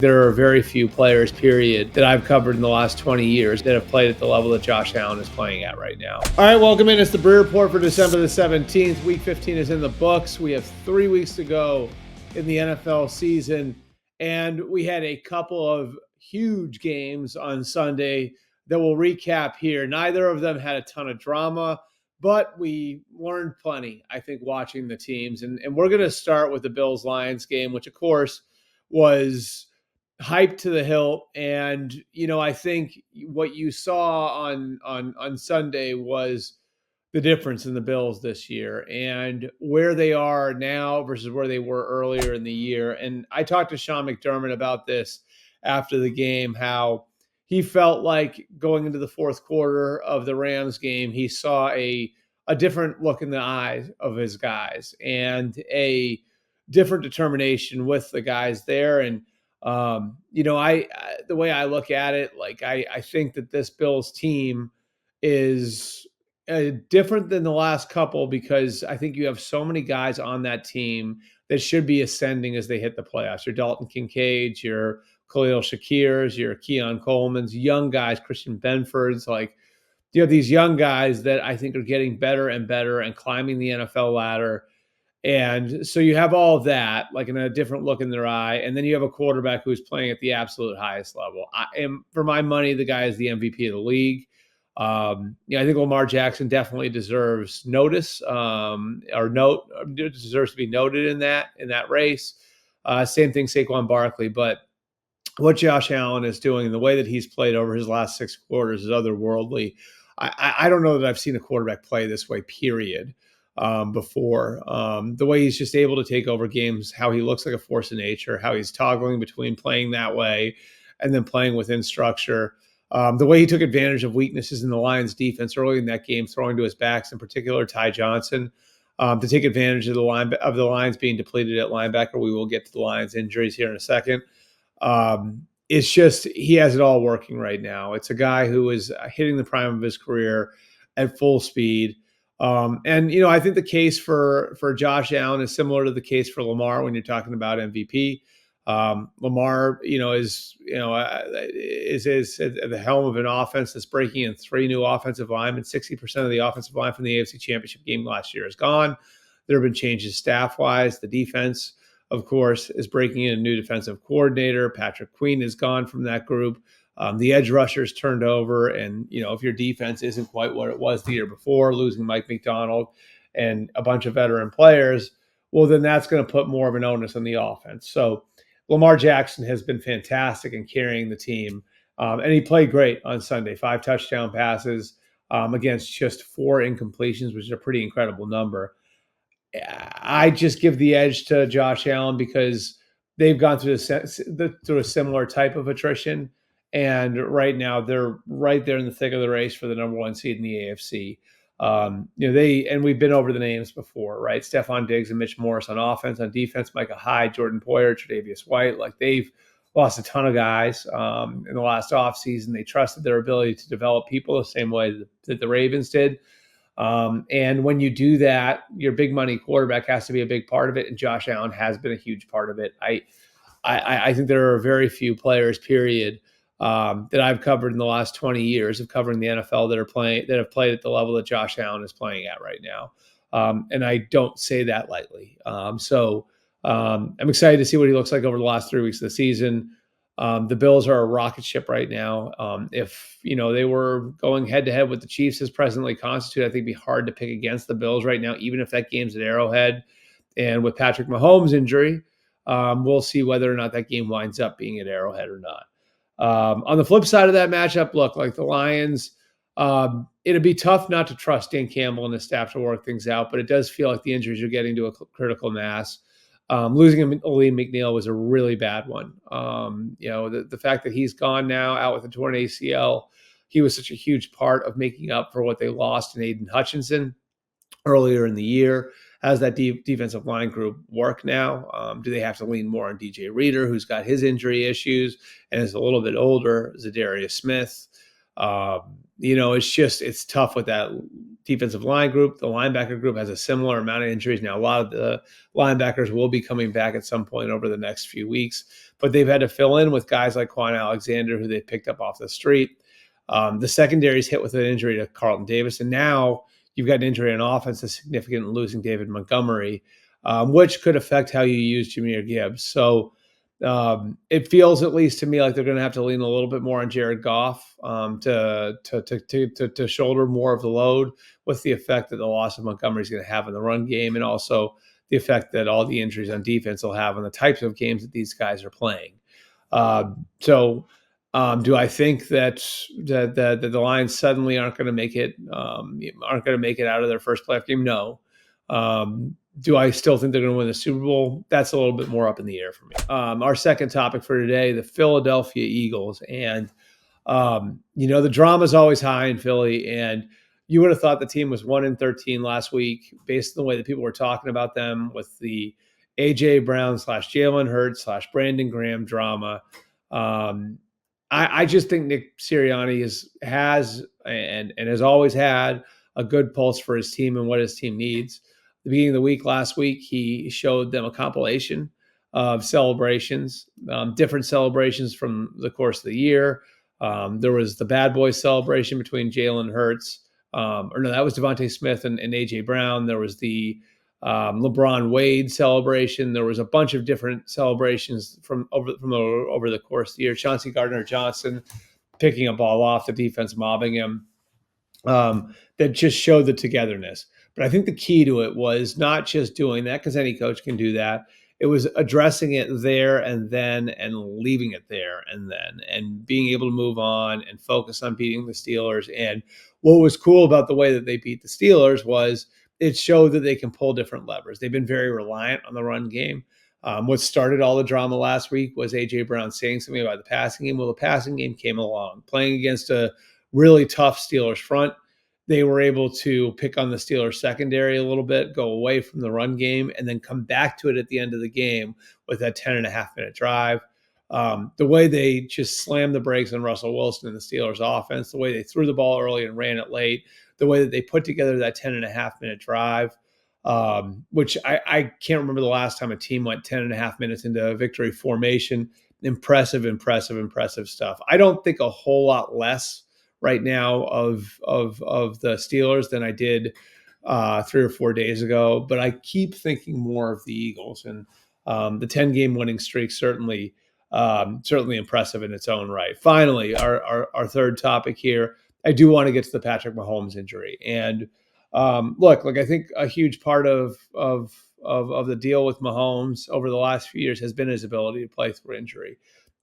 There are very few players, period, that I've covered in the last 20 years that have played at the level that Josh Allen is playing at right now. All right, welcome in. It's the Breer Report for December the 17th. Week 15 is in the books. We have 3 weeks to go in the NFL season, and we had a couple of huge games on Sunday that we'll recap here. Neither of them had a ton of drama, but we learned plenty, I think, watching the teams. And we're going to start with the Bills-Lions game, which, of course, was hyped to the hilt. And, I think what you saw on Sunday was the difference in the Bills this year and where they are now versus where they were earlier in the year. And I talked to Sean McDermott about this after the game, how he felt like going into the fourth quarter of the Rams game, he saw a different look in the eyes of his guys and a different determination with the guys there. And the way I look at it, like I think that this Bills team is different than the last couple because I think you have so many guys on that team that should be ascending as they hit the playoffs. Your Dalton Kincaid's, your Khalil Shakir's, your Keon Coleman's, young guys, Christian Benford's, like you have these young guys that I think are getting better and better and climbing the NFL ladder. And so you have all of that, like in a different look in their eye. And then you have a quarterback who's playing at the absolute highest level. For my money, the guy is the MVP of the league. I think Lamar Jackson definitely deserves notice deserves to be noted in that race. Same thing, Saquon Barkley. But what Josh Allen is doing and the way that he's played over his last 6 quarters is otherworldly. I don't know that I've seen a quarterback play this way, period. Before. The way he's just able to take over games, how he looks like a force of nature, how he's toggling between playing that way and then playing within structure. The way he took advantage of weaknesses in the Lions defense early in that game, throwing to his backs, in particular Ty Johnson, to take advantage of the Lions being depleted at linebacker. We will get to the Lions injuries here in a second. It's just he has it all working right now. It's a guy who is hitting the prime of his career at full speed. I think the case for Josh Allen is similar to the case for Lamar when you're talking about MVP. Lamar, is at the helm of an offense that's breaking in 3 new offensive linemen. 60% of the offensive line from the AFC Championship game last year is gone. There have been changes staff-wise. The defense, of course, is breaking in a new defensive coordinator. Patrick Queen is gone from that group. The edge rushers turned over, and if your defense isn't quite what it was the year before, losing Mike McDonald and a bunch of veteran players, well, then that's going to put more of an onus on the offense. So Lamar Jackson has been fantastic in carrying the team, and he played great on Sunday. 5 touchdown passes against just 4 incompletions, which is a pretty incredible number. I just give the edge to Josh Allen because they've gone through a similar type of attrition. And right now they're right there in the thick of the race for the number 1 seed in the AFC. We've been over the names before, right? Stephon Diggs and Mitch Morris on offense. On defense, Micah Hyde, Jordan Poyer, Tre'Davious White. Like they've lost a ton of guys in the last offseason. They trusted their ability to develop people the same way that the Ravens did. And when you do that, your big money quarterback has to be a big part of it. And Josh Allen has been a huge part of it. I think there are very few players, period, that I've covered in the last 20 years of covering the NFL that have played at the level that Josh Allen is playing at right now. And I don't say that lightly. I'm excited to see what he looks like over the last 3 weeks of the season. The Bills are a rocket ship right now. If they were going head to head with the Chiefs as presently constituted, I think it'd be hard to pick against the Bills right now, even if that game's at Arrowhead. And with Patrick Mahomes' injury, we'll see whether or not that game winds up being at Arrowhead or not. On the flip side of that matchup, look, like the Lions, it'd be tough not to trust Dan Campbell and his staff to work things out, but it does feel like the injuries are getting to a critical mass. Losing Aleem McNeil was a really bad one. The fact that he's gone now, out with a torn ACL, he was such a huge part of making up for what they lost in Aiden Hutchinson earlier in the year. How does that defensive line group work now? Do they have to lean more on DJ Reader, who's got his injury issues and is a little bit older, Zadarius Smith? It's tough with that defensive line group. The linebacker group has a similar amount of injuries. Now, a lot of the linebackers will be coming back at some point over the next few weeks, but they've had to fill in with guys like Quan Alexander, who they picked up off the street. The secondary is hit with an injury to Carlton Davis, and now you've got an injury on offense that's significant in losing David Montgomery, which could affect how you use Jahmyr Gibbs. So it feels, at least to me, like they're going to have to lean a little bit more on Jared Goff to shoulder more of the load, with the effect that the loss of Montgomery is going to have in the run game, and also the effect that all the injuries on defense will have on the types of games that these guys are playing. Do I think that the Lions suddenly aren't going to make it out of their first playoff game? No. Do I still think they're going to win the Super Bowl? That's a little bit more up in the air for me. Our second topic for today, the Philadelphia Eagles. And, the drama is always high in Philly. And you would have thought the team was 1-13 last week, based on the way that people were talking about them, with the A.J. Brown / Jalen Hurts / Brandon Graham drama. I just think Nick Sirianni has always had a good pulse for his team and what his team needs. At the beginning of the week last week, he showed them a compilation of celebrations, different celebrations from the course of the year. There was the Bad Boys celebration between Jalen Hurts, that was Devontae Smith and A.J. Brown. There was the LeBron Wade celebration. There was a bunch of different celebrations from over the course of the year. Chauncey Gardner-Johnson picking a ball off the defense, mobbing him. That just showed the togetherness. But I think the key to it was not just doing that, because any coach can do that. It was addressing it there and then, and leaving it there and then, and being able to move on and focus on beating the Steelers. And what was cool about the way that they beat the Steelers was it showed that they can pull different levers. They've been very reliant on the run game. What started all the drama last week was A.J. Brown saying something about the passing game. Well, the passing game came along. Playing against a really tough Steelers front, they were able to pick on the Steelers secondary a little bit, go away from the run game, and then come back to it at the end of the game with that 10.5-minute drive. The way they just slammed the brakes on Russell Wilson and the Steelers offense, the way they threw the ball early and ran it late, the way that they put together that 10.5-minute drive, which I can't remember the last time a team went 10.5 minutes into a victory formation. Impressive stuff. I don't think a whole lot less right now of the Steelers than I did 3 or 4 days ago, but I keep thinking more of the Eagles, and the 10-game winning streak certainly impressive in its own right. Finally, our third topic here, I do want to get to the Patrick Mahomes injury. And look, I think a huge part of the deal with Mahomes over the last few years has been his ability to play through injury.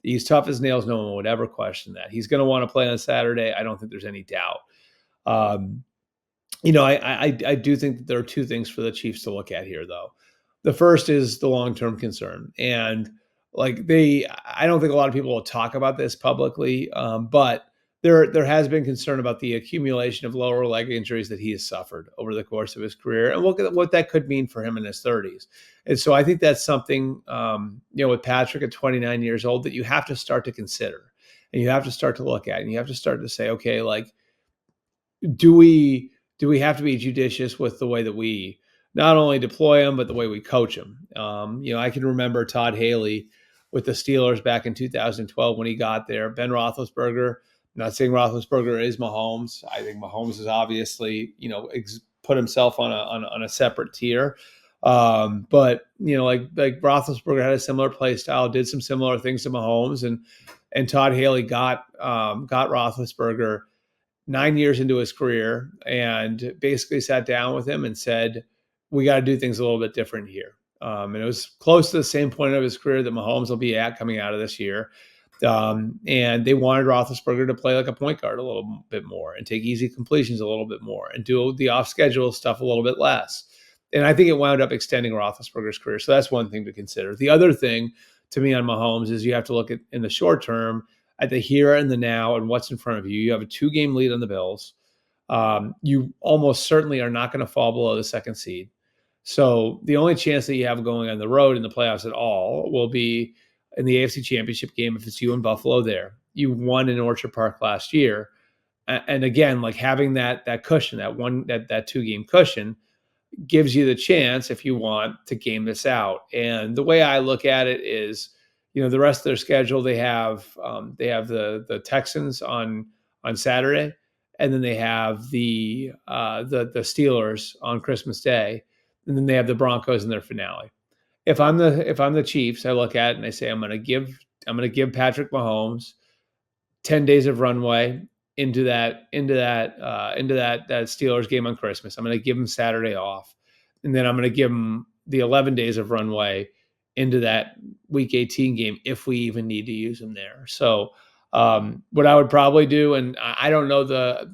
He's tough as nails. No one would ever question that. He's going to want to play on Saturday. I don't think there's any doubt. I do think that there are two things for the Chiefs to look at here, though. The first is the long-term concern. And I don't think a lot of people will talk about this publicly, but there has been concern about the accumulation of lower leg injuries that he has suffered over the course of his career, and what that could mean for him in his 30s. And so I think that's something, with Patrick at 29 years old, that you have to start to consider, and you have to start to look at, and you have to start to say, okay, do we have to be judicious with the way that we not only deploy him, but the way we coach him? I can remember Todd Haley with the Steelers back in 2012 when he got there. Ben Roethlisberger. I'm not saying Roethlisberger is Mahomes. I think Mahomes is obviously, put himself on a separate tier. But Roethlisberger had a similar play style, did some similar things to Mahomes, and Todd Haley got Roethlisberger 9 years into his career and basically sat down with him and said, we got to do things a little bit different here. And it was close to the same point of his career that Mahomes will be at coming out of this year. And they wanted Roethlisberger to play like a point guard a little bit more and take easy completions a little bit more and do the off-schedule stuff a little bit less. And I think it wound up extending Roethlisberger's career. So that's one thing to consider. The other thing to me on Mahomes is you have to look at, in the short term, at the here and the now and what's in front of you. You have a 2-game lead on the Bills. You almost certainly are not going to fall below the second seed. So the only chance that you have going on the road in the playoffs at all will be in the AFC Championship game if it's you and Buffalo there. You won in Orchard Park last year. And again, like having that cushion, that 2-game cushion gives you the chance, if you want, to game this out. And the way I look at it is, the rest of their schedule, they have the Texans on Saturday, and then they have the Steelers on Christmas Day, and then they have the Broncos in their finale. If I'm the Chiefs, I look at it and I say I'm going to give Patrick Mahomes 10 days of runway into that Steelers game on Christmas. I'm going to give him Saturday off, and then I'm going to give him the 11 days of runway into that Week 18 game if we even need to use him there. So what I would probably do, and I don't know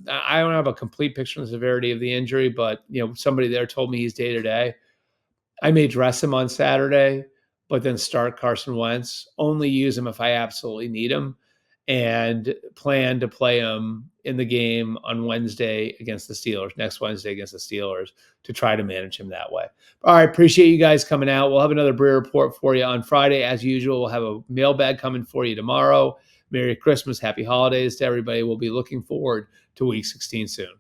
I don't have a complete picture of the severity of the injury, but somebody there told me he's day to day. I may dress him on Saturday, but then start Carson Wentz, only use him if I absolutely need him, and plan to play him in the game on Wednesday against the Steelers, next Wednesday against the Steelers, to try to manage him that way. All right, appreciate you guys coming out. We'll have another Breer Report for you on Friday. As usual, we'll have a mailbag coming for you tomorrow. Merry Christmas, Happy Holidays to everybody. We'll be looking forward to Week 16 soon.